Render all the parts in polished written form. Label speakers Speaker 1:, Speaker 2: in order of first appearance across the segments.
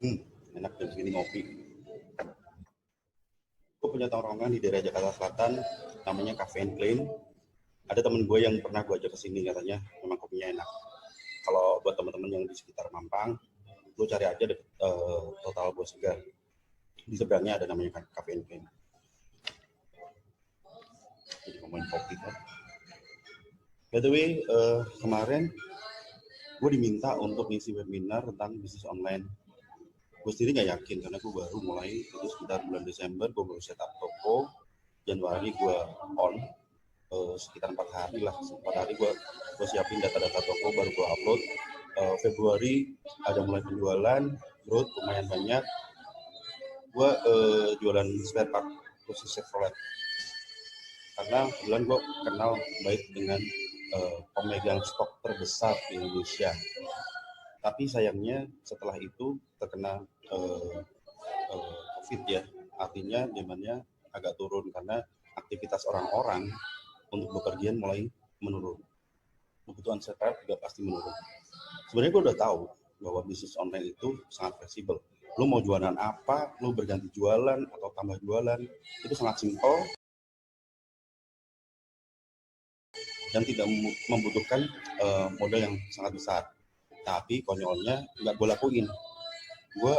Speaker 1: Enak jam segini ngopi. Gue punya tongkrongan di daerah Jakarta Selatan, namanya Cafe and Clean. Ada temen gue yang pernah gue ajak ke sini, katanya memang kopinya enak. Kalau buat teman-teman yang di sekitar Mampang, lu cari aja deh, Total Bos Segar. Di seberangnya ada namanya Cafe and Clean. Jadi ngomongin kopi kan. By the way, kemarin gue diminta untuk ngisi webinar tentang bisnis online. Gue sendiri nggak yakin karena gue baru mulai, itu sekitar bulan Desember gue baru setup toko. Januari gue on, sekitar 4 hari lah, 4 hari gue siapin data-data toko, baru gue upload. Februari ada mulai penjualan, growth lumayan banyak. Gue jualan spare part khusus Chevrolet karena kebetulan gue kenal baik dengan pemegang stok terbesar di Indonesia. Tapi sayangnya setelah itu terkena COVID ya, artinya demandnya agak turun karena aktivitas orang-orang untuk bepergian mulai menurun. Kebutuhan spare juga pasti menurun. Sebenarnya gue udah tahu bahwa bisnis online itu sangat fleksibel. Lo mau jualan apa, lo berganti jualan atau tambah jualan, itu sangat simpel dan tidak membutuhkan modal yang sangat besar. Tapi konyolnya nggak gue lakuin. Gue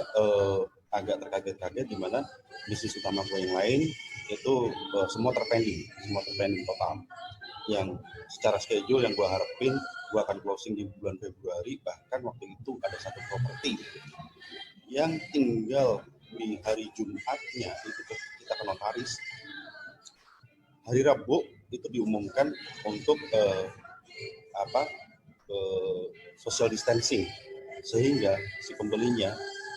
Speaker 1: agak terkaget-kaget di mana bisnis utama gue yang lain itu semua terpending total. Yang secara schedule yang gue harapin gue akan closing di bulan Februari, bahkan waktu itu ada satu properti yang tinggal di hari Jumatnya itu kita ke notaris. Hari Rabu itu diumumkan untuk social distancing, sehingga si pembelinya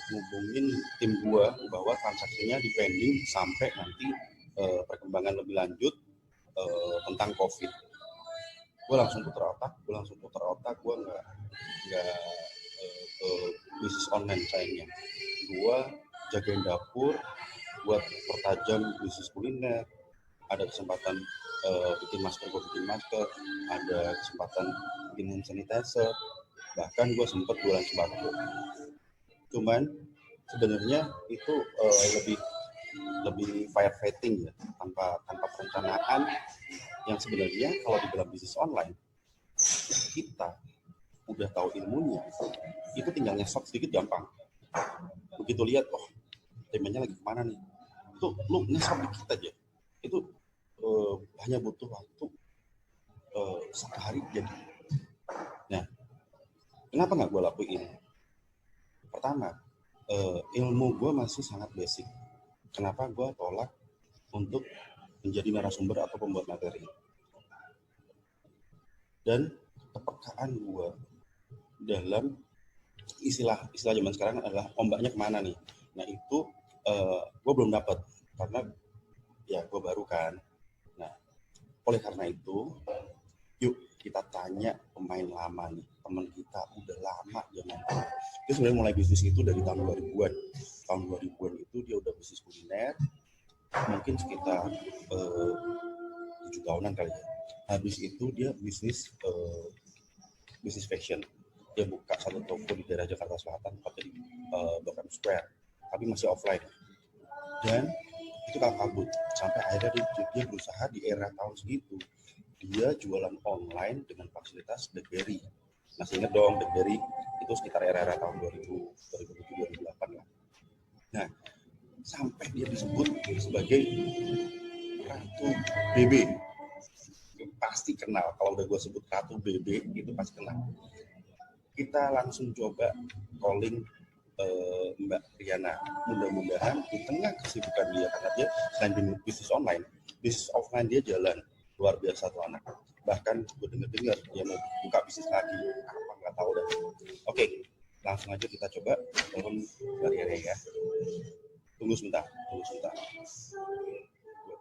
Speaker 1: ngubungin tim gua bahwa transaksinya dipending sampai nanti perkembangan lebih lanjut tentang COVID. Gue langsung putar otak, gue nggak ke bisnis online sayangnya. Gue jagain dapur, buat pertajam bisnis kuliner. Ada kesempatan bikin masker, ada kesempatan bikin hand sanitizer, bahkan gue sempat jualan sembako. Cuman sebenarnya itu lebih firefighting ya, tanpa perencanaan, yang sebenarnya kalau di dalam bisnis online kita udah tahu ilmunya, itu tinggal ngesot sedikit gampang. Begitu lihat, oh temanya lagi kemana nih, itu lu ngesot dikit aja, itu hanya butuh waktu sehari jadi. Nah, kenapa nggak gue lakuin? Pertama, ilmu gue masih sangat basic. Kenapa gue tolak untuk menjadi narasumber atau pembuat materi? Dan kepekaan gue dalam istilah zaman sekarang adalah ombaknya kemana nih? Nah itu gue belum dapat karena ya gue baru kan. Nah oleh karena itu, yuk kita tanya pemain lama nih, teman kita udah lama zaman. Dia sebenarnya mulai bisnis itu dari tahun 2000-an. Tahun 2000-an itu dia udah bisnis kuliner, mungkin sekitar 7 tahunan kali ya. Habis itu dia bisnis fashion. Dia buka satu toko di daerah Jakarta Selatan, tepatnya di Blok M Square, tapi masih offline. Dan itu kabut sampai akhirnya dia berusaha di era tahun segitu dia jualan online dengan fasilitas BlackBerry. Masih inget dong BlackBerry itu sekitar era tahun 2000, 2007, 2008 lah. Nah sampai dia disebut sebagai Ratu BB. Pasti kenal, kalau udah gue sebut Ratu BB itu pasti kenal. Kita langsung coba calling Mbak Riana. Mudah-mudahan di tengah kesibukan dia, karena dia selain bisnis online, bisnis offline dia jalan luar biasa tuh anak. Bahkan gue dengar dia mau buka bisnis lagi, apa nggak tahu dah. Oke, langsung aja kita coba telepon Mbak Riana ya. Tunggu sebentar. Gue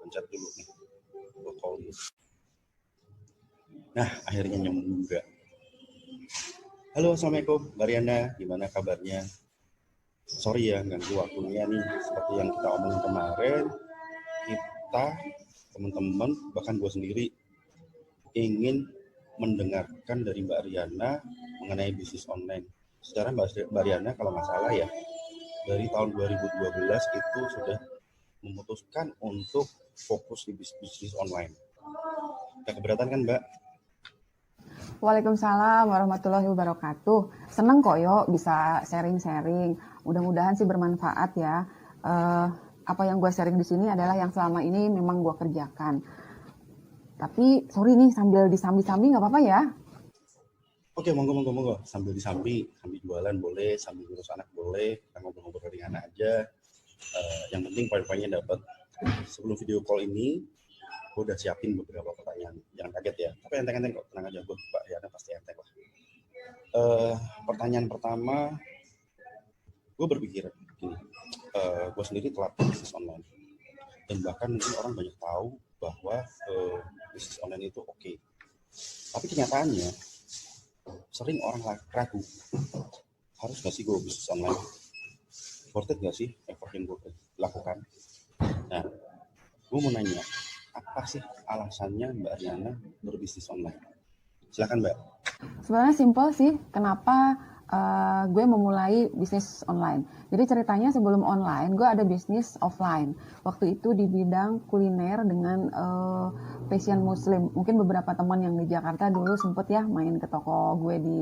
Speaker 1: pencet dulu nih, gue call dulu. Nah akhirnya nyambung juga. Halo, assalamualaikum Mbak Riana, gimana kabarnya? Sorry ya ganggu waktunya nih, seperti yang kita omongin kemarin, kita teman-teman bahkan gue sendiri ingin mendengarkan dari Mbak Riana mengenai bisnis online. Secara Mbak Riana kalau nggak salah ya, dari tahun 2012 itu sudah memutuskan untuk fokus di bisnis online. Gak keberatan kan, Mbak?
Speaker 2: Waalaikumsalam warahmatullahi wabarakatuh. Seneng kok yo bisa sharing-sharing. Mudah-mudahan sih bermanfaat ya. Apa yang gue sharing di sini adalah yang selama ini memang gue kerjakan. Tapi sorry nih sambil disambi-sambi nggak apa-apa ya?
Speaker 1: Oke, monggo. Sambil disambi, sambil jualan boleh, sambil ngurus anak boleh, kita ngobrol-ngobrol ringan aja. Yang penting poin-poinnya dapat. Sebelum video call ini, gue udah siapin beberapa pertanyaan. Jangan kaget ya. Tapi enteng-enteng kok, tenang aja. Gue Pak Yana pasti enteng lah. Pertanyaan pertama, gue berpikir gini. Gue sendiri telah bisnis online. Dan bahkan mungkin orang banyak tahu bahwa bisnis online itu oke. Tapi kenyataannya, sering orang ragu, harus nggak sih gue bisnis online? Worth it nggak sih effort yang gue lakukan? Nah, gue mau nanya, apa sih alasannya Mbak Ariana berbisnis online? Silakan Mbak.
Speaker 2: Sebenarnya simpel sih, kenapa gue memulai bisnis online. Jadi ceritanya sebelum online, gue ada bisnis offline. Waktu itu di bidang kuliner dengan passion muslim. Mungkin beberapa teman yang di Jakarta dulu sempet ya main ke toko gue di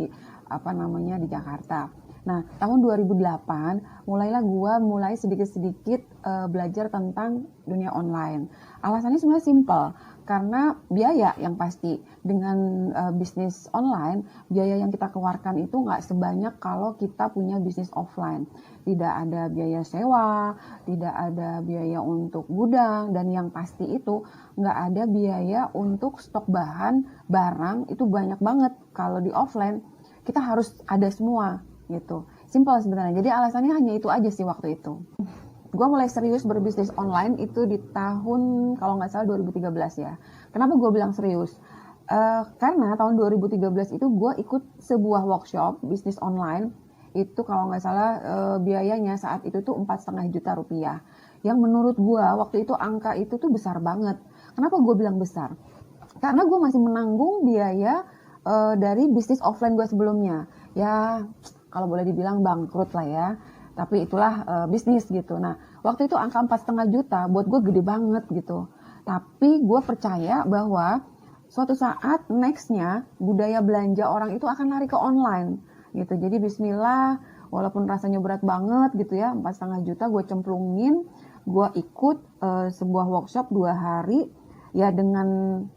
Speaker 2: di Jakarta. Nah, tahun 2008 mulailah gue mulai sedikit-sedikit belajar tentang dunia online. Alasannya sebenarnya simpel, karena biaya yang pasti. Dengan bisnis online, biaya yang kita keluarkan itu nggak sebanyak kalau kita punya bisnis offline. Tidak ada biaya sewa, tidak ada biaya untuk gudang, dan yang pasti itu nggak ada biaya untuk stok bahan, barang, itu banyak banget. Kalau di offline, kita harus ada semua gitu. Simpel sebenarnya. Jadi alasannya hanya itu aja sih waktu itu. Gue mulai serius berbisnis online itu di tahun kalau nggak salah 2013 ya. Kenapa gue bilang serius? Karena tahun 2013 itu gue ikut sebuah workshop bisnis online. Itu kalau nggak salah biayanya saat itu tuh 4,5 juta rupiah. Yang menurut gue waktu itu angka itu tuh besar banget. Kenapa gue bilang besar? Karena gue masih menanggung biaya dari bisnis offline gue sebelumnya. Ya kalau boleh dibilang bangkrut lah ya. Tapi itulah bisnis gitu. Nah, waktu itu angka 4,5 juta buat gue gede banget gitu. Tapi gue percaya bahwa suatu saat nextnya budaya belanja orang itu akan lari ke online gitu. Jadi bismillah, walaupun rasanya berat banget gitu ya, 4,5 juta gue cemplungin, gue ikut sebuah workshop 2 hari. Ya dengan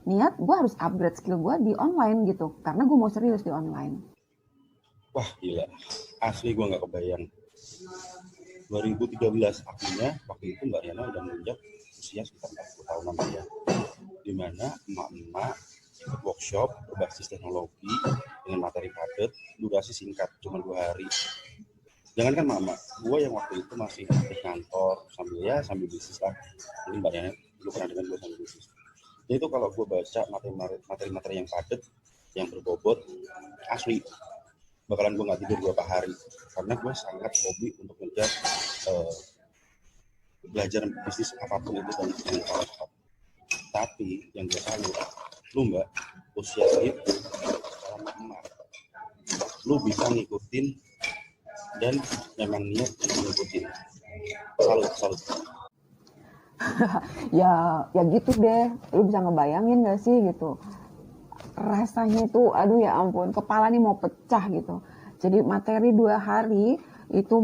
Speaker 2: niat gue harus upgrade skill gue di online gitu. Karena gue mau serius di online.
Speaker 1: Wah gila, asli gue nggak kebayang. 2013 artinya waktu itu Mbak Riana udah menginjak usia sekitar 40 tahunan ya, dimana emak-emak ikut workshop berbasis teknologi dengan materi padat, durasi singkat cuma 2 hari. Jangankan emak-emak, gue yang waktu itu masih aktif kantor sambil bisnis lah. Mungkin Mbak Riana dulu pernah dengan gue sambil bisnis. Jadi itu kalau gue baca materi-materi yang padat, yang berbobot, asli bakalan gue nggak tidur beberapa hari karena gue sangat hobi untuk ngejar belajar bisnis apapun itu dan cepat. Tapi yang gue tahu, lu Mbak usia segitu sama emak, lu bisa ngikutin dan memang niat untuk ngikutin. Salut.
Speaker 2: ya gitu deh, lu bisa ngebayangin gak sih gitu, rasanya tuh aduh ya ampun, kepala nih mau pecah gitu. Jadi materi 2 hari itu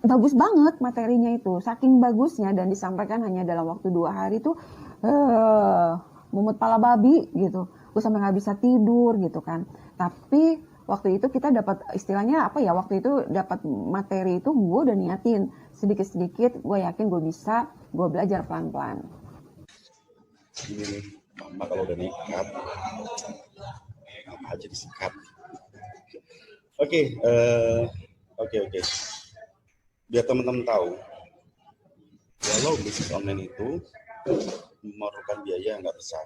Speaker 2: bagus banget materinya itu, saking bagusnya dan disampaikan hanya dalam waktu 2 hari tuh mumet pala babi gitu, gue sampai nggak bisa tidur gitu kan. Tapi waktu itu kita dapat istilahnya apa ya, waktu itu dapat materi itu gue udah niatin sedikit-sedikit, gue yakin gue bisa, gue belajar pelan-pelan.
Speaker 1: Ini nih, mama kalau udah nekat apa aja disikat. Oke. Biar teman-teman tahu, walau bisnis online itu memerlukan biaya yang nggak besar,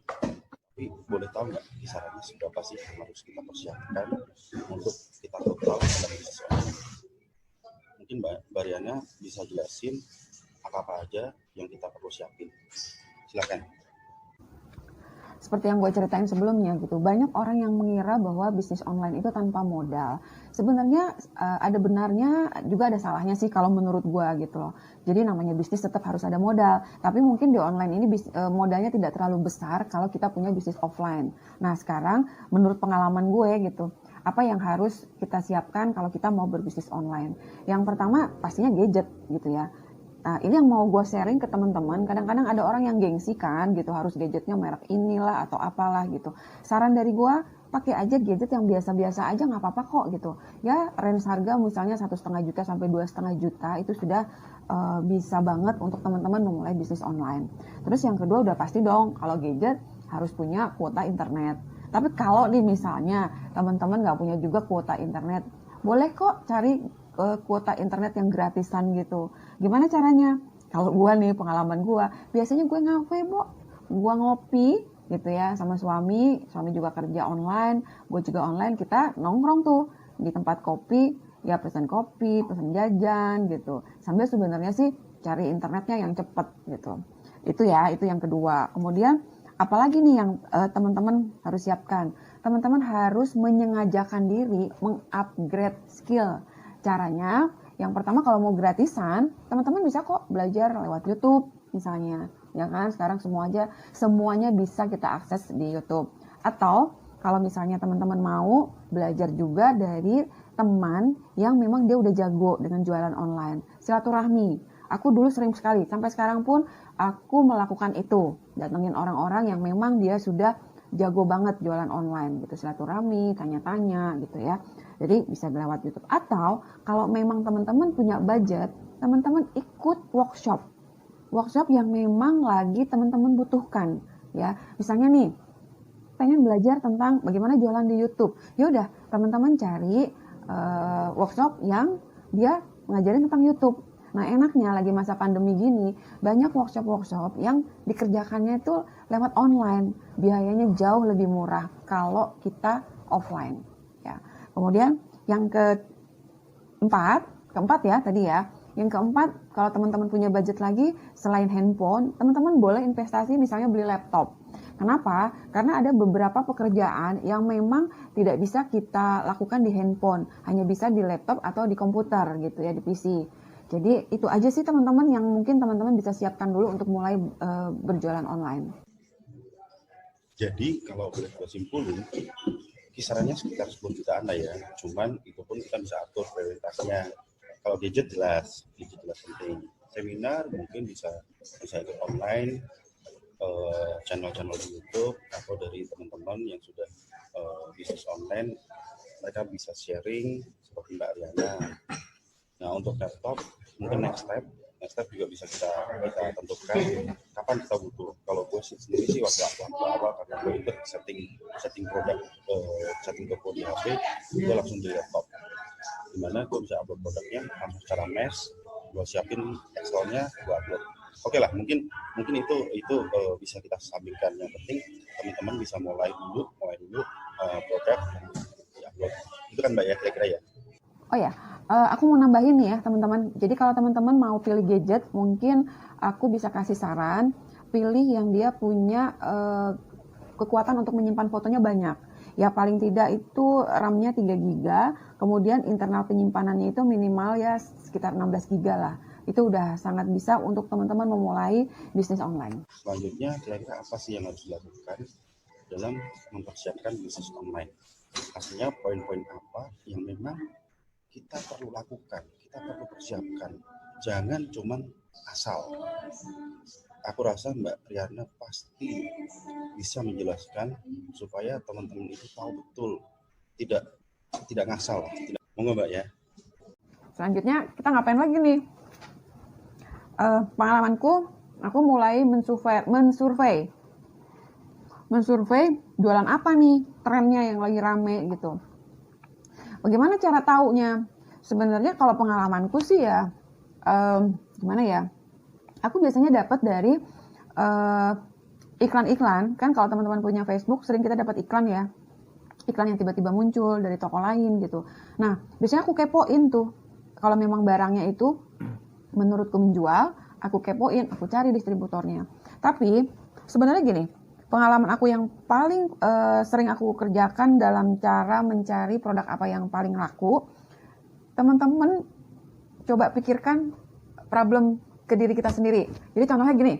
Speaker 1: tapi boleh tahu nggak kisarannya seberapa sih yang harus kita persiapkan untuk kita total dalam bisnis online? Mungkin Mbak Riana bisa jelasin apa aja yang kita perlu siapin. Silakan.
Speaker 2: seperti yang gue ceritain sebelumnya gitu, banyak orang yang mengira bahwa bisnis online itu tanpa modal. Sebenarnya ada benarnya juga ada salahnya sih kalau menurut gue gitu loh. Jadi namanya bisnis tetap harus ada modal, tapi mungkin di online ini modalnya tidak terlalu besar kalau kita punya bisnis offline. Nah sekarang menurut pengalaman gue gitu, apa yang harus kita siapkan kalau kita mau berbisnis online? Yang pertama pastinya gadget gitu ya. Nah, ini yang mau gue sharing ke teman-teman. Kadang-kadang ada orang yang gengsi kan gitu, harus gadgetnya merek inilah atau apalah gitu. Saran dari gue, pakai aja gadget yang biasa-biasa aja, nggak apa-apa kok gitu. Ya range harga misalnya 1,5 juta sampai 2,5 juta itu sudah bisa banget untuk teman-teman memulai bisnis online. Terus yang kedua udah pasti dong, kalau gadget harus punya kuota internet. Tapi kalau nih misalnya teman-teman nggak punya juga kuota internet, boleh kok cari kuota internet yang gratisan gitu. Gimana caranya? Kalau gue nih pengalaman gue, biasanya gue ngafe, gue ngopi gitu ya sama suami juga kerja online, gue juga online, kita nongkrong tuh di tempat kopi, ya pesen kopi, pesen jajan gitu. Sambil sebenarnya sih cari internetnya yang cepet gitu. Itu ya, itu yang kedua. Kemudian apalagi nih yang teman-teman harus siapkan? Teman-teman harus menyengajakan diri mengupgrade skill. Caranya, yang pertama kalau mau gratisan, teman-teman bisa kok belajar lewat YouTube misalnya. Ya kan, sekarang semuanya bisa kita akses di YouTube. Atau kalau misalnya teman-teman mau belajar juga dari teman yang memang dia udah jago dengan jualan online. Silaturahmi. Aku dulu sering sekali, sampai sekarang pun aku melakukan itu. Datengin orang-orang yang memang dia sudah jago banget jualan online gitu, silaturahmi, tanya-tanya gitu ya. Jadi bisa lewat YouTube. Atau kalau memang teman-teman punya budget, teman-teman ikut workshop yang memang lagi teman-teman butuhkan ya. Misalnya nih pengen belajar tentang bagaimana jualan di YouTube, ya udah teman-teman cari workshop yang dia ngajarin tentang YouTube. Nah enaknya lagi masa pandemi gini, banyak workshop yang dikerjakannya itu lewat online, biayanya jauh lebih murah kalau kita offline ya. Kemudian yang keempat ya tadi ya. Yang keempat, kalau teman-teman punya budget lagi selain handphone, teman-teman boleh investasi misalnya beli laptop. Kenapa? Karena ada beberapa pekerjaan yang memang tidak bisa kita lakukan di handphone, hanya bisa di laptop atau di komputer gitu ya, di PC. Jadi itu aja sih teman-teman yang mungkin teman-teman bisa siapkan dulu untuk mulai berjualan online.
Speaker 1: Jadi kalau boleh gue simpulin, kisarannya sekitar 10 jutaan lah ya. Cuman itu pun kita bisa atur prioritasnya. Kalau gadget jelas penting. Seminar mungkin bisa ikut online, channel-channel di YouTube atau dari teman-teman yang sudah bisnis online, mereka bisa sharing seperti Mbak Ariana. Nah untuk laptop mungkin next step juga bisa kita tentukan kapan kita butuh. Kalau gue sendiri sih waktu awal karena gue ikut setting produk, setting toko di HP, gue langsung beli laptop. Dimana gue bisa upload produknya langsung secara mesh, gue siapin Excel-nya, gue upload. Oke lah, mungkin itu bisa kita sampingkan. Yang penting teman-teman bisa mulai dulu produk yang di-upload. Itu kan Mbak ya, kira-kira ya.
Speaker 2: Oh ya, aku mau nambahin nih ya teman-teman. Jadi kalau teman-teman mau pilih gadget, mungkin aku bisa kasih saran, pilih yang dia punya kekuatan untuk menyimpan fotonya banyak. Ya paling tidak itu RAM-nya 3 GB, kemudian internal penyimpanannya itu minimal ya sekitar 16 GB lah. Itu udah sangat bisa untuk teman-teman memulai bisnis online.
Speaker 1: Selanjutnya, kira-kira apa sih yang harus dilakukan dalam mempersiapkan bisnis online? Pastinya poin-poin apa yang memang kita perlu lakukan, kita perlu persiapkan. Jangan cuman asal. Aku rasa Mbak Riana pasti bisa menjelaskan supaya teman-teman itu tahu betul, tidak ngasal. Monggo Mbak ya.
Speaker 2: Selanjutnya kita ngapain lagi nih? Pengalamanku, aku mulai mensurvei jualan apa nih trennya yang lagi rame gitu. Bagaimana cara taunya? Sebenarnya kalau pengalamanku sih ya, gimana ya? Aku biasanya dapat dari iklan-iklan. Kan kalau teman-teman punya Facebook, sering kita dapat iklan ya. Iklan yang tiba-tiba muncul dari toko lain gitu. Nah, biasanya aku kepoin tuh. Kalau memang barangnya itu menurutku menjual, aku kepoin, aku cari distributornya. Tapi sebenarnya gini, pengalaman aku yang paling sering aku kerjakan dalam cara mencari produk apa yang paling laku, teman-teman coba pikirkan problem ke diri kita sendiri. Jadi contohnya gini,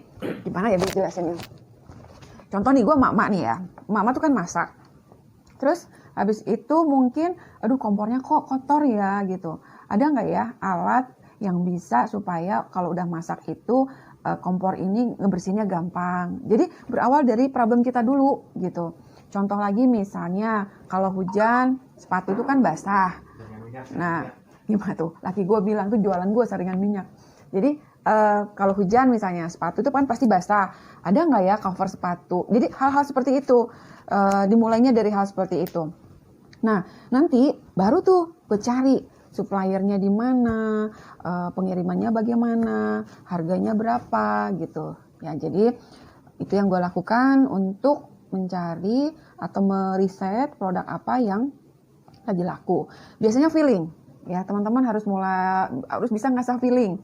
Speaker 2: gimana ya jelasinnya? Contoh nih, gue emak-emak nih ya, emak-emak tuh kan masak. Terus habis itu mungkin, aduh kompornya kok kotor ya gitu. Ada nggak ya alat yang bisa supaya kalau udah masak itu kompor ini ngebersihinnya gampang. Jadi berawal dari problem kita dulu gitu. Contoh lagi misalnya kalau hujan sepatu itu kan basah. Nah gimana tuh? Laki gue bilang tuh jualan gue saringan minyak. Jadi kalau hujan misalnya sepatu itu kan pasti basah. Ada nggak ya cover sepatu? Jadi hal-hal seperti itu. Dimulainya dari hal seperti itu. Nah nanti baru tuh gue cari suppliernya di mana, pengirimannya bagaimana, harganya berapa gitu. Ya, jadi itu yang gue lakukan untuk mencari atau meriset produk apa yang lagi laku. Biasanya feeling, ya teman-teman harus bisa ngasah feeling.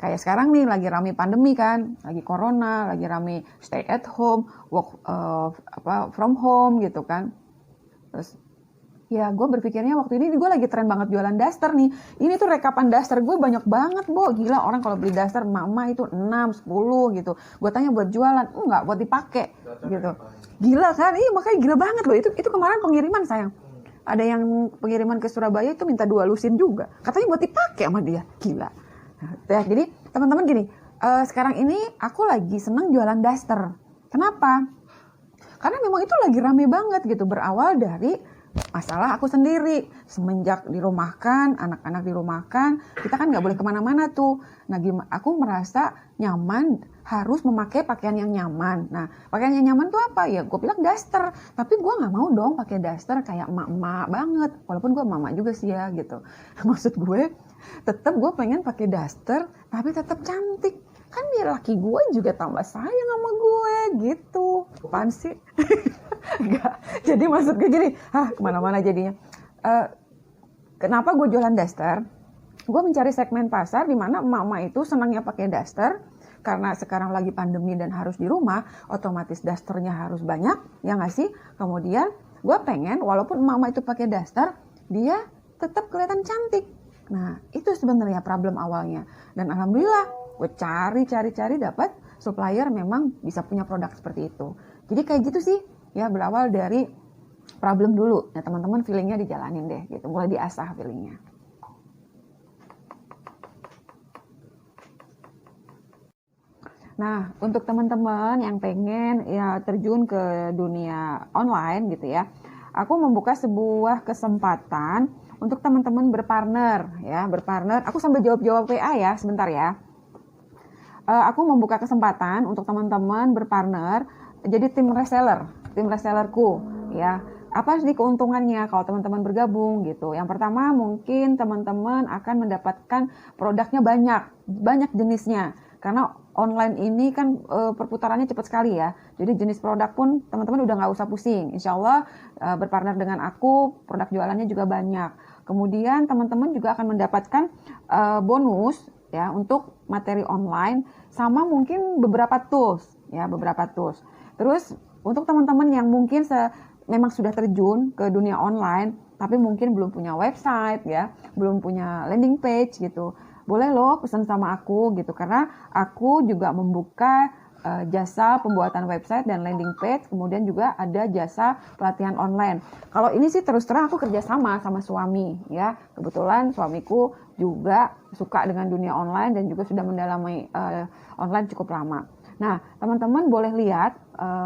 Speaker 2: Kayak sekarang nih lagi rame pandemi kan, lagi corona, lagi rame stay at home, work from home gitu kan. Terus ya gue berpikirnya waktu ini gue lagi tren banget jualan daster nih. Ini tuh rekapan daster gue banyak banget, Bo. Gila, orang kalau beli daster mama itu 6, 10 gitu. Gue tanya buat jualan, enggak, buat dipakai gitu. Gila kan? Iya, makanya gila banget loh. Itu kemarin pengiriman sayang. Ada yang pengiriman ke Surabaya itu minta 2 lusin juga. Katanya buat dipakai sama dia. Gila. Nah, jadi teman-teman gini, sekarang ini aku lagi seneng jualan daster. Kenapa? Karena memang itu lagi rame banget gitu. Berawal dari masalah aku sendiri, semenjak dirumahkan, anak-anak dirumahkan, kita kan nggak boleh kemana-mana tuh. Nah, aku merasa nyaman, harus memakai pakaian yang nyaman. Nah, pakaian yang nyaman tuh apa? Ya, gue bilang daster. Tapi gue nggak mau dong pakai daster kayak emak-emak banget. Walaupun gue emak juga sih ya gitu. Maksud gue, tetap gue pengen pakai daster, tapi tetap cantik. Kan biar laki gue juga tambah sayang sama gue gitu. Apaan sih? Enggak. Jadi maksud gue gini, kemana-mana jadinya. Kenapa gue jualan daster? Gue mencari segmen pasar di mana emak-emak itu senangnya pakai daster. Karena sekarang lagi pandemi dan harus di rumah, otomatis dasternya harus banyak, ya nggak sih? Kemudian gue pengen, walaupun emak-emak itu pakai daster, dia tetap kelihatan cantik. Nah, itu sebenarnya problem awalnya. Dan alhamdulillah, gue cari dapat supplier memang bisa punya produk seperti itu. Jadi kayak gitu sih. Ya, berawal dari problem dulu. Ya, teman-teman feelingnya dijalanin deh gitu. Mulai diasah feelingnya. Nah, untuk teman-teman yang pengen ya terjun ke dunia online gitu ya. Aku membuka sebuah kesempatan untuk teman-teman berpartner ya, berpartner. Aku sambil jawab-jawab WA ya, sebentar ya. Aku membuka kesempatan untuk teman-teman berpartner jadi tim resellerku ya. Apa sih keuntungannya kalau teman-teman bergabung gitu? Yang pertama mungkin teman-teman akan mendapatkan produknya banyak jenisnya. Karena online ini kan perputarannya cepat sekali ya. Jadi jenis produk pun teman-teman udah nggak usah pusing. Insya Allah berpartner dengan aku, produk jualannya juga banyak. Kemudian teman-teman juga akan mendapatkan bonus ya untuk materi online sama mungkin beberapa tools. Terus untuk teman-teman yang mungkin memang sudah terjun ke dunia online, tapi mungkin belum punya website ya, belum punya landing page gitu, boleh loh pesan sama aku gitu, karena aku juga membuka jasa pembuatan website dan landing page, kemudian juga ada jasa pelatihan online. Kalau ini sih terus terang aku kerjasama sama suami ya, kebetulan suamiku juga suka dengan dunia online dan juga sudah mendalami online cukup lama. Nah, teman-teman boleh lihat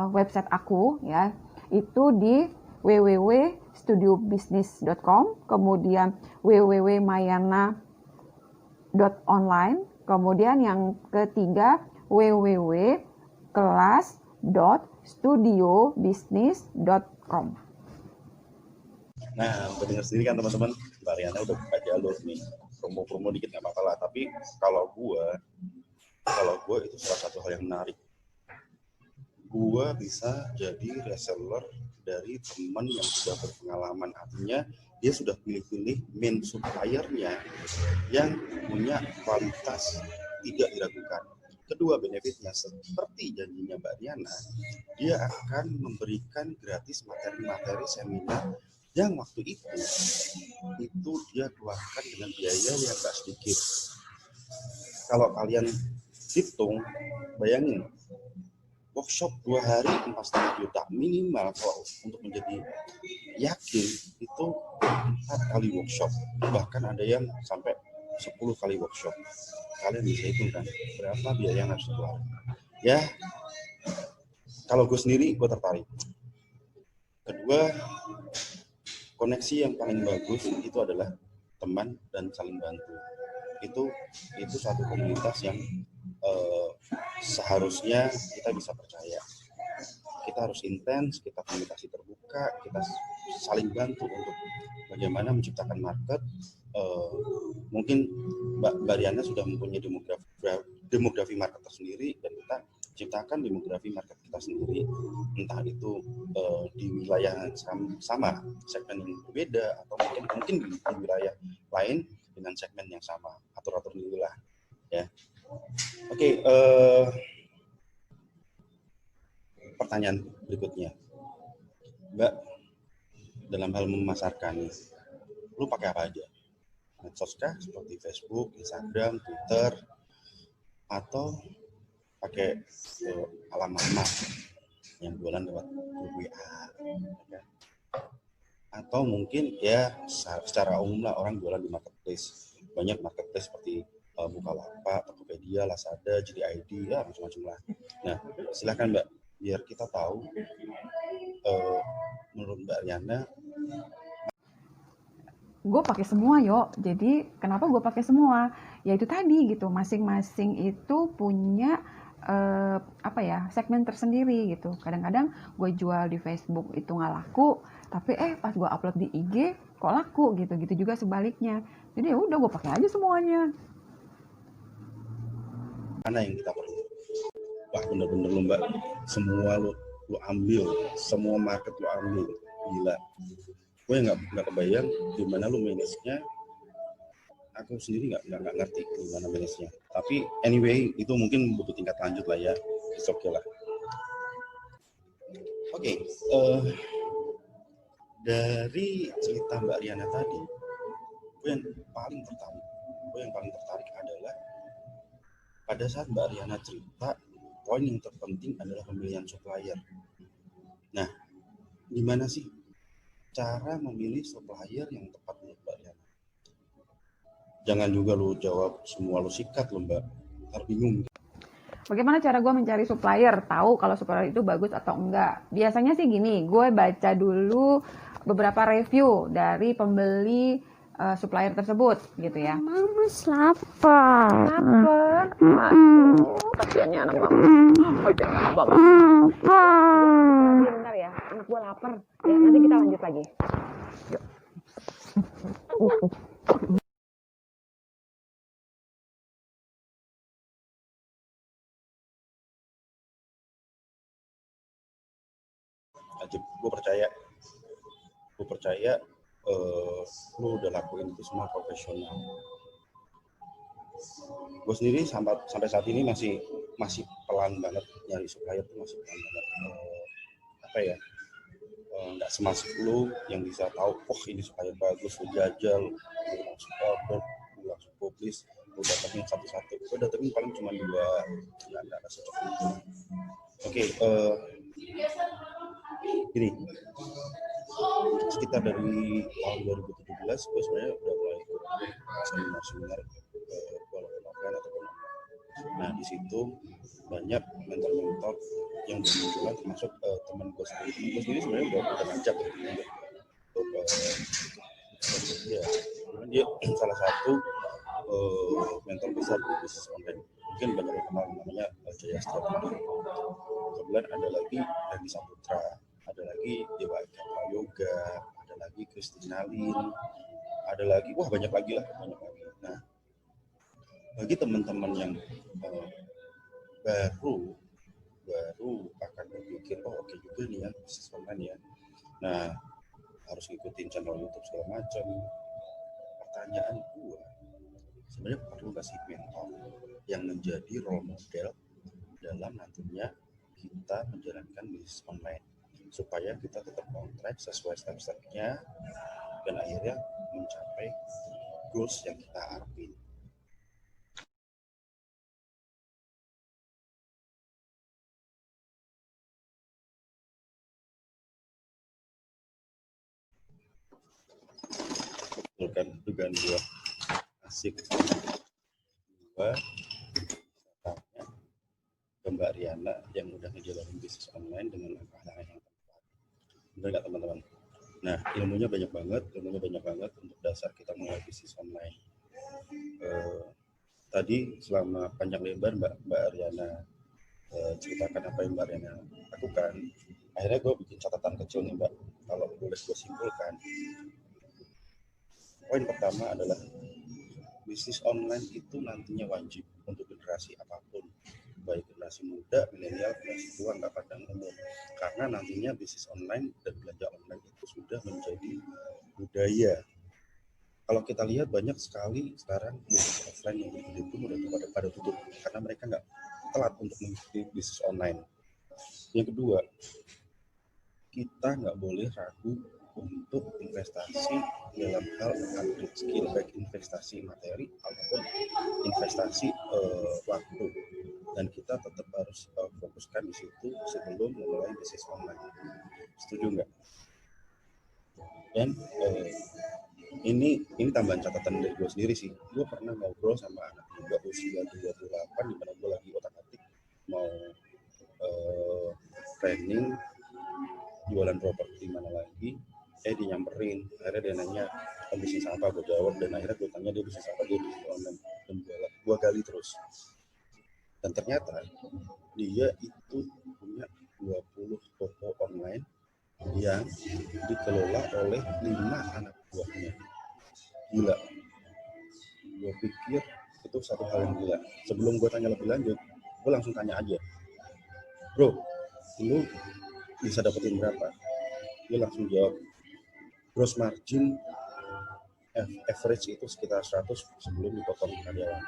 Speaker 2: website aku ya, itu di www.studiobisnis.com, kemudian www.mayana.online, kemudian yang ketiga www.kelas.studiobisnis.com.
Speaker 1: Nah, mendengar sendiri kan teman-teman, Mbak Riana udah buka jalur nih, promo-promo dikit nggak apa-apa lah. Tapi kalau gue itu salah satu hal yang menarik. Gue bisa jadi reseller dari teman yang sudah berpengalaman, artinya dia sudah pilih-pilih main suppliernya yang punya kualitas tidak diragukan. kedua benefitnya seperti janjinya Mbak Riana, dia akan memberikan gratis materi-materi seminar yang waktu itu dia keluarkan dengan biaya yang gak sedikit. Kalau kalian hitung, bayangin workshop 2 hari 4,5 juta minimal. Kalau untuk menjadi yakin itu 4 kali workshop, bahkan ada yang sampai 10 kali workshop. Kalian bisa hitung kan berapa biaya yang harus keluar. Ya, kalau gue sendiri gue tertarik. Kedua, koneksi yang paling bagus itu adalah teman dan saling bantu. Itu satu komunitas yang seharusnya kita bisa percaya. Kita harus intens, kita komunikasi terbuka, kita saling bantu untuk bagaimana menciptakan market. Mungkin Mbak Riana sudah mempunyai demografi market tersendiri, dan kita ciptakan demografi market kita sendiri, entah itu di wilayah yang sama, segmen yang berbeda, atau mungkin di wilayah lain dengan segmen yang sama, atur-atur dulu lah ya. Oke, pertanyaan berikutnya, Mbak, dalam hal memasarkan, lu pakai apa aja? Medsos kah, seperti Facebook, Instagram, Twitter, atau pakai alamat yang jualan lewat grup WA, atau mungkin ya secara umum lah orang jualan di marketplace. Banyak marketplace seperti Bukalapak, Tokopedia, Lazada, JDID, ya macam-macam lah. Nah, silakan Mbak, biar kita tahu menurut Mbak Riana.
Speaker 2: Gue pakai semua yo. Jadi kenapa gue pakai semua? Ya itu tadi gitu. Masing-masing itu punya segmen tersendiri gitu. Kadang-kadang gue jual di Facebook itu nggak laku, tapi pas gue upload di IG kok laku gitu. Gitu juga sebaliknya. Jadi ya udah gue pakai aja semuanya.
Speaker 1: Mana yang kita perlu? Wah, bener-bener lu Mbak, semua lu ambil, semua market lu ambil, gila. Gue nggak kebayang gimana lu manage-nya. Aku sendiri nggak ngerti gimana manage-nya. Tapi anyway, itu mungkin butuh tingkat lanjut lah ya. It's okay lah. Oke, dari cerita Mbak Riana tadi, gue yang paling tertarik adalah pada saat Mbak Riana cerita, poin yang terpenting adalah pemilihan supplier. Nah, gimana sih cara memilih supplier yang tepat menurut Mbak Riana? Jangan juga lu jawab semua lu sikat lo Mbak, ntar bingung.
Speaker 2: Bagaimana cara gue mencari supplier? Tahu kalau supplier itu bagus atau enggak? Biasanya sih gini, gue baca dulu beberapa review dari pembeli supplier tersebut gitu ya.
Speaker 3: Mama lapar.
Speaker 2: Lapar? Kasiannya anak mama. Oh, jangan abang. Bentar ya, anak gue lapar. Ya, nanti kita lanjut lagi. Yuk.
Speaker 1: Gue percaya lu udah lakuin itu semua profesional. Gue sendiri sampai saat ini masih pelan banget nyari supplier, tuh masih pelan banget. Nggak semasif lu yang bisa tahu, ini supplier bagus, lu jajal, lu langsung order, lu langsung publish, lu datengin satu-satu. Gue datengin paling cuma 2, nggak ada secepat itu. Oke, gini, sekitar dari tahun 2017 gue sebenarnya udah mulai ikut seminar walaupun offline ataupun online. Nah, di situ banyak mentor-mentor yang bermunculan, termasuk teman gue sendiri sebenarnya udah ngajak untuk dia salah satu mentor besar di bisnis online. Mungkin banyak yang kenal namanya Jaya Strategi. Kemudian ada lagi Randy Saputra, ada lagi Dewa Eka Yoga, ada lagi Christina Lin, ada lagi, banyak lagi. Nah, bagi teman-teman yang baru akan berpikir, oke juga nih ya bisnis online ya. Nah, harus ngikutin channel YouTube segala macam. Pertanyaan gue, sebenarnya perlu kasih mentor yang menjadi role model dalam nantinya kita menjalankan bisnis online supaya kita tetap on track sesuai step-stepnya dan akhirnya mencapai goals yang kita harapin. Bukan dugaan gua asik gua tanya ke Mbak Riana yang udah ngejalanin bisnis online dengan langkah-langkah yang tepat. Benar nggak teman-teman? Nah, ilmunya banyak banget untuk dasar kita mulai bisnis online. Tadi selama panjang lebar Mbak Riana ceritakan apa yang Mbak Riana lakukan. Akhirnya gue bikin catatan kecil nih Mbak. Kalau boleh gue simpulkan, poin pertama adalah bisnis online itu nantinya wajib untuk generasi apapun, baik generasi muda, milenial, generasi tua, nggak pandang umur. Karena nantinya bisnis online dan belanja online itu sudah menjadi budaya. Kalau kita lihat banyak sekali sekarang bisnis offline yang gede pun udah pada tutup karena mereka nggak telat untuk mengikuti bisnis online. Yang kedua, kita nggak boleh ragu untuk investasi dalam hal upgrade skill, baik investasi materi ataupun investasi waktu, dan kita tetap harus fokuskan di situ sebelum memulai bisnis online. Setuju nggak? Dan ini tambahan catatan dari gue sendiri sih. Gue pernah ngobrol sama anak juga usia 28 di mana gue lagi otak-atik mau training jualan properti mana lagi. Dia nyamperin, akhirnya dia nanya bisnis apa, gue jawab, dan akhirnya gue tanya dia bisnis apa, dia bisnis online, dan gue gali terus. Dan ternyata dia itu punya 20 toko online yang dikelola oleh 5 anak buahnya. Gila. Gue pikir itu satu hal yang gila. Sebelum gue tanya lebih lanjut, gue langsung tanya aja, bro, lu bisa dapetin berapa? Dia langsung jawab, gross margin average itu sekitar 100 sebelum dipotong karyawan.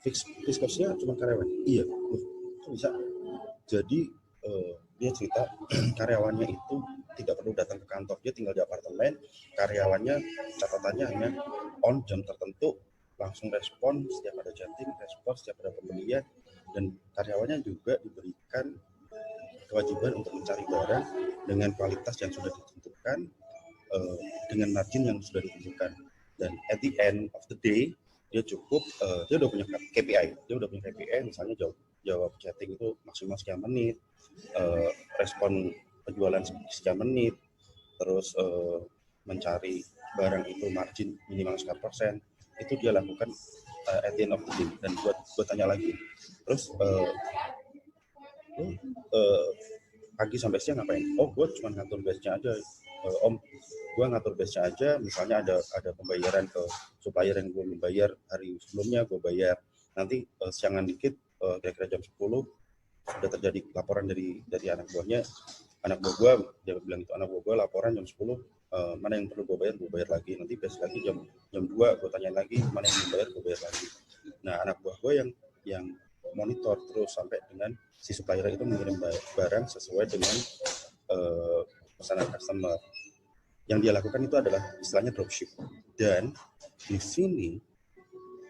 Speaker 1: Fix cost-nya cuma karyawan? Iya. Kok bisa? Jadi dia cerita karyawannya itu tidak perlu datang ke kantor, dia tinggal di apartemen, karyawannya catatannya hanya on jam tertentu, langsung respon setiap ada chatting, respon setiap ada pembelian, dan karyawannya juga diberikan kewajiban untuk mencari barang dengan kualitas yang sudah ditentukan, dengan margin yang sudah ditentukan, dan at the end of the day dia cukup dia udah punya KPI, misalnya jawab chatting itu maksimal sekian menit, respon penjualan sekian menit, terus mencari barang itu margin minimal 10%, itu dia lakukan at the end of the day. Dan gue tanya lagi, terus pagi sampai siang ngapain? Oh, gue cuma ngatur batch-nya aja, om. Gue ngatur batch-nya aja, misalnya ada pembayaran ke supplier yang gue membayar hari sebelumnya, gue bayar. Nanti siangan dikit, kira-kira jam 10, sudah terjadi laporan dari anak buahnya. Anak buah gue, dia bilang itu, anak buah gue laporan jam 10, mana yang perlu gue bayar lagi. Nanti besok lagi jam 2, gue tanya lagi, mana yang dibayar, gue bayar lagi. Nah, anak buah gue yang monitor terus sampai dengan si supplier itu mengirim barang sesuai dengan pesanan customer. Yang dia lakukan itu adalah istilahnya dropship. Dan di sini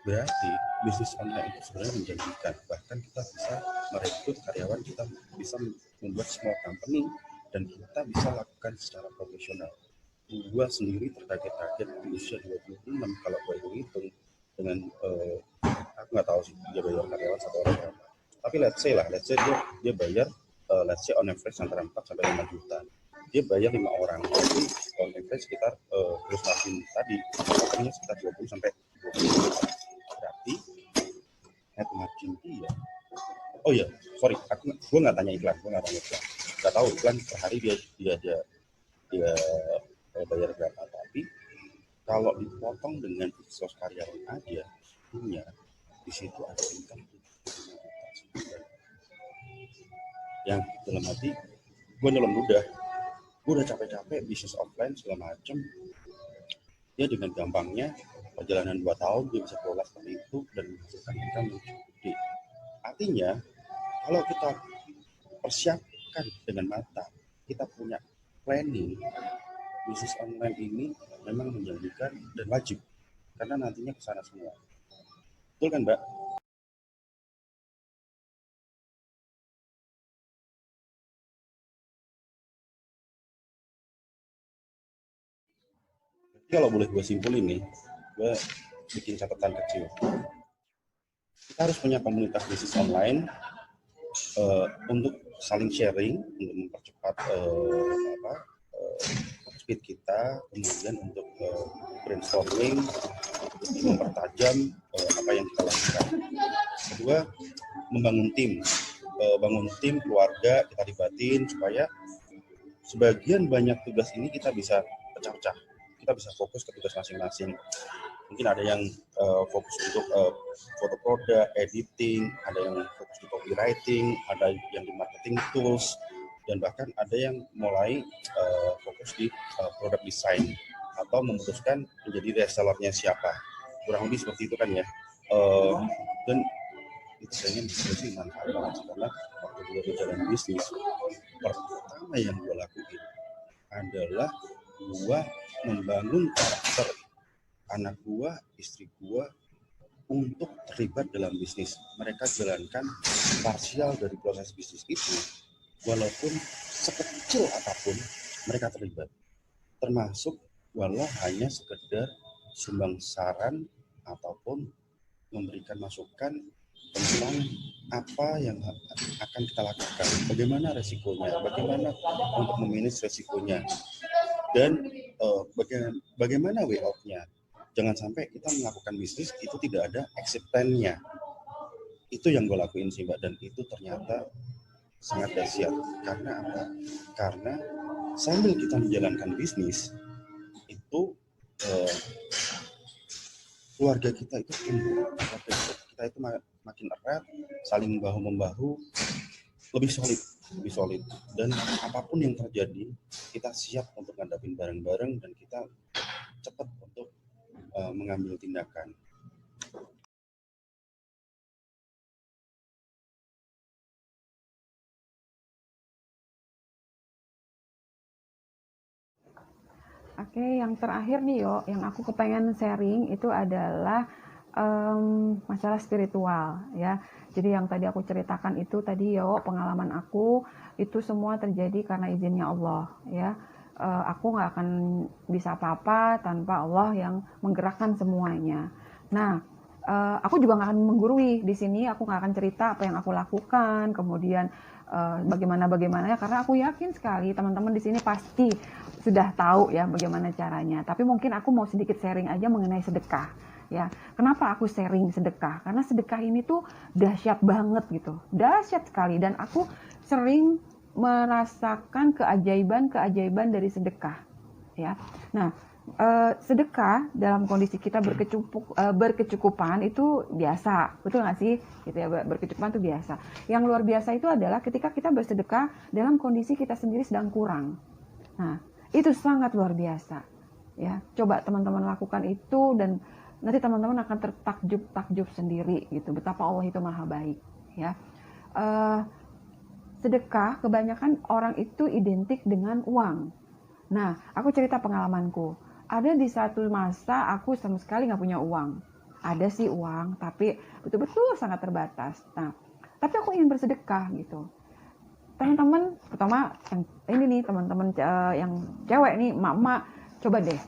Speaker 1: berarti bisnis online itu sebenarnya menjanjikan. Bahkan kita bisa merekrut karyawan, kita bisa membuat small company, dan kita bisa lakukan secara profesional. Gue sendiri terkaget-kaget di usia 26 kalau gue hitung dengan aku nggak tahu sih dia bayar karyawan satu orang berapa. Tapi let's say dia bayar let's say on average antara 4 sampai 5 juta. Dia bayar 5 orang. Jadi on average sekitar gross margin tadi artinya sekitar 20 sampai 20. Berarti net margin dia. Oh iya, sorry, gue nggak tanya iklan, nggak tahu iklan per hari dia bayar berapa. Tapi kalau dipotong dengan fixed cost karyawan aja, punya di situ ada income yang dalam hati gue udah capek-capek bisnis offline segala macem, dia dengan gampangnya perjalanan 2 tahun dia bisa kelola seperti itu dan menghasilkan income yang cukup gede. Artinya kalau kita persiapkan dengan matang, kita punya planning, bisnis online ini memang menjanjikan dan wajib karena nantinya ke sana semua. Betul kan, Mbak? Jadi kalau boleh gue simpulin nih, gue bikin catatan kecil. Kita harus punya komunitas bisnis online untuk saling sharing, untuk mempercepat speed kita, kemudian untuk brainstorming, mempertajam apa yang kita lakukan. Kedua, membangun tim, bangun tim keluarga kita libatin supaya sebagian banyak tugas ini kita bisa pecah-pecah, kita bisa fokus ke tugas masing-masing. Mungkin ada yang fokus untuk foto produk, editing, ada yang fokus di copywriting, ada yang di marketing tools, dan bahkan ada yang mulai fokus di produk design atau memutuskan menjadi resellernya siapa. Kurang lebih seperti itu kan ya. Dan itu kayaknya diskusi manfaat banget sih, karena waktu gue berjalan bisnis, pertama yang gue lakuin adalah gue membangun karakter anak gue, istri gue untuk terlibat dalam bisnis. Mereka jalankan parsial dari proses bisnis itu, walaupun sekecil apapun mereka terlibat. Termasuk walau hanya sekedar sumbang saran ataupun memberikan masukan tentang apa yang akan kita lakukan, bagaimana resikonya, bagaimana untuk memanage resikonya, dan bagaimana way out-nya. Jangan sampai kita melakukan bisnis itu tidak ada exit plan-nya. Itu yang gue lakuin sih, Mbak, dan itu ternyata sangat dahsyat. Karena apa? Karena sambil kita menjalankan bisnis itu keluarga kita itu tumbuh, keluarga kita itu makin erat, saling bahu membahu, lebih solid, dan apapun yang terjadi kita siap untuk ngadapin bareng-bareng dan kita cepat untuk mengambil tindakan.
Speaker 2: Oke, yang terakhir nih yo, yang aku kepengen sharing itu adalah masalah spiritual ya. Jadi yang tadi aku ceritakan itu tadi yo, pengalaman aku itu semua terjadi karena izinnya Allah ya. Aku nggak akan bisa apa-apa tanpa Allah yang menggerakkan semuanya. Nah, aku juga nggak akan menggurui di sini. Aku nggak akan cerita apa yang aku lakukan, kemudian bagaimana karena aku yakin sekali teman-teman di sini pasti sudah tahu ya bagaimana caranya. Tapi mungkin aku mau sedikit sharing aja mengenai sedekah. Ya, kenapa aku sharing sedekah? Karena sedekah ini tuh dahsyat banget gitu, dahsyat sekali. Dan aku sering merasakan keajaiban dari sedekah. Ya, nah sedekah dalam kondisi kita berkecukupan itu biasa, betul nggak sih? Gitu ya, berkecukupan itu biasa. Yang luar biasa itu adalah ketika kita bersedekah dalam kondisi kita sendiri sedang kurang. Nah, itu sangat luar biasa. Ya, coba teman-teman lakukan itu dan nanti teman-teman akan tertakjub sendiri gitu. Betapa Allah itu maha baik. Ya, sedekah kebanyakan orang itu identik dengan uang. Nah, aku cerita pengalamanku. Ada di satu masa aku sama sekali nggak punya uang. Ada sih uang, tapi betul-betul sangat terbatas. Nah, tapi aku ingin bersedekah gitu. Teman-teman, pertama yang ini nih teman-teman yang cewek nih, emak-emak, coba deh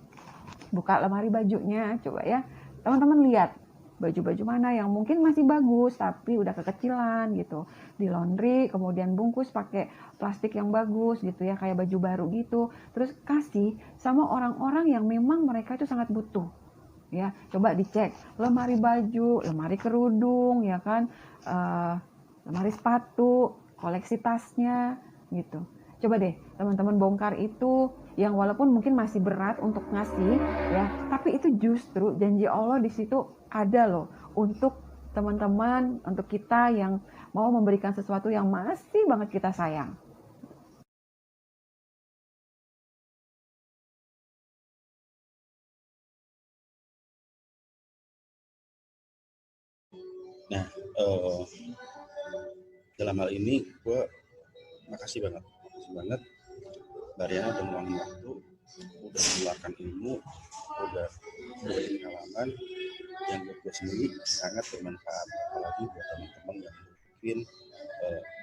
Speaker 2: buka lemari bajunya, coba ya. Teman-teman lihat baju-baju mana yang mungkin masih bagus tapi udah kekecilan gitu, di laundry, kemudian bungkus pakai plastik yang bagus gitu ya, kayak baju baru gitu, terus kasih sama orang-orang yang memang mereka itu sangat butuh ya. Coba dicek lemari baju, lemari kerudung ya kan, lemari sepatu, koleksi tasnya gitu. Coba deh teman-teman bongkar itu, yang walaupun mungkin masih berat untuk ngasih ya, tapi itu justru janji Allah di situ ada loh untuk teman-teman, untuk kita yang mau memberikan sesuatu yang masih banget kita sayang.
Speaker 1: Nah, dalam hal ini gue makasih banget Mbak Riana udah meluangin waktu, udah mengeluarkan ilmu, udah berbagi pengalaman yang buat gue sendiri sangat bermanfaat, apalagi buat teman-teman yang mungkin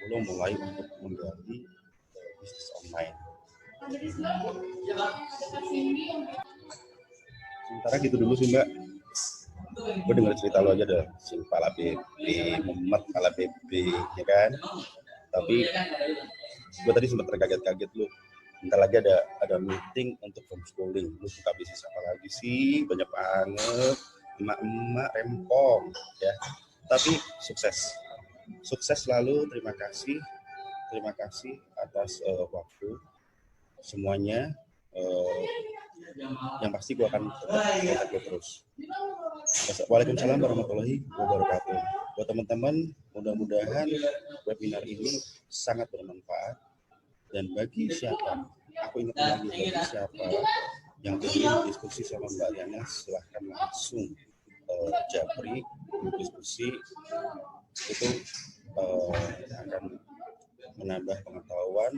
Speaker 1: belum mulai untuk menggali bisnis online. Sementara gitu dulu sih Mbak, gue denger cerita lo aja deh, si Pala Bebe, Mumet Pala Bebe, ya kan? Tapi gue tadi sempat terkaget-kaget lu. Bentar lagi ada meeting untuk homeschooling. Lu buka bisnis apa lagi sih? Banyak banget. Emak-emak rempong, ya. Tapi sukses. Sukses selalu. Terima kasih atas waktu semuanya. Yang pasti gue akan tetap kontak lo terus. Waalaikumsalam warahmatullahi wabarakatuh. Buat teman-teman, mudah-mudahan webinar ini sangat bermanfaat. Dan bagi siapa, aku ingat lagi, bagi siapa yang ingin diskusi sama Mbak Riana, silahkan langsung japri diskusi. Itu akan menambah pengetahuan,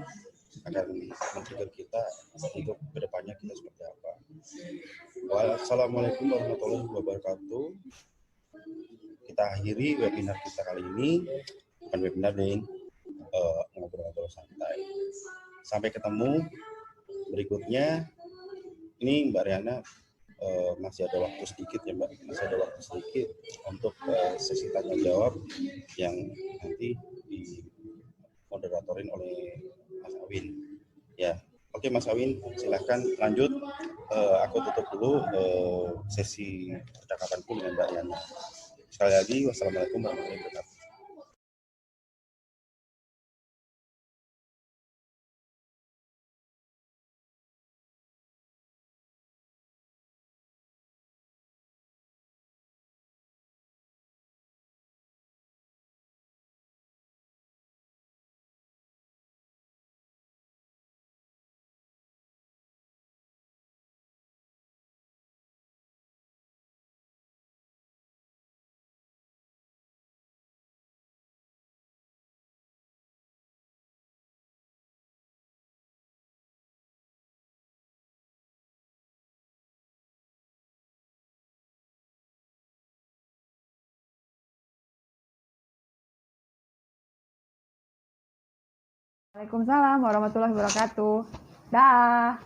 Speaker 1: akan men-trigger kita untuk kedepannya kita seperti apa. Wassalamualaikum warahmatullahi wabarakatuh. Kita akhiri webinar kita kali ini, bukan webinar deh, ngobrol-ngobrol santai. Sampai ketemu berikutnya. Ini Mbak Riana masih ada waktu sedikit ya Mbak, masih ada waktu sedikit untuk sesi tanya jawab yang nanti dimoderatorin oleh Mas Awin. Ya, oke Mas Awin, silahkan lanjut. Aku tutup dulu sesi percakapanku dengan Mbak Riana. Sekali lagi, wassalamualaikum warahmatullahi wabarakatuh.
Speaker 2: Waalaikumsalam warahmatullahi wabarakatuh. Dah.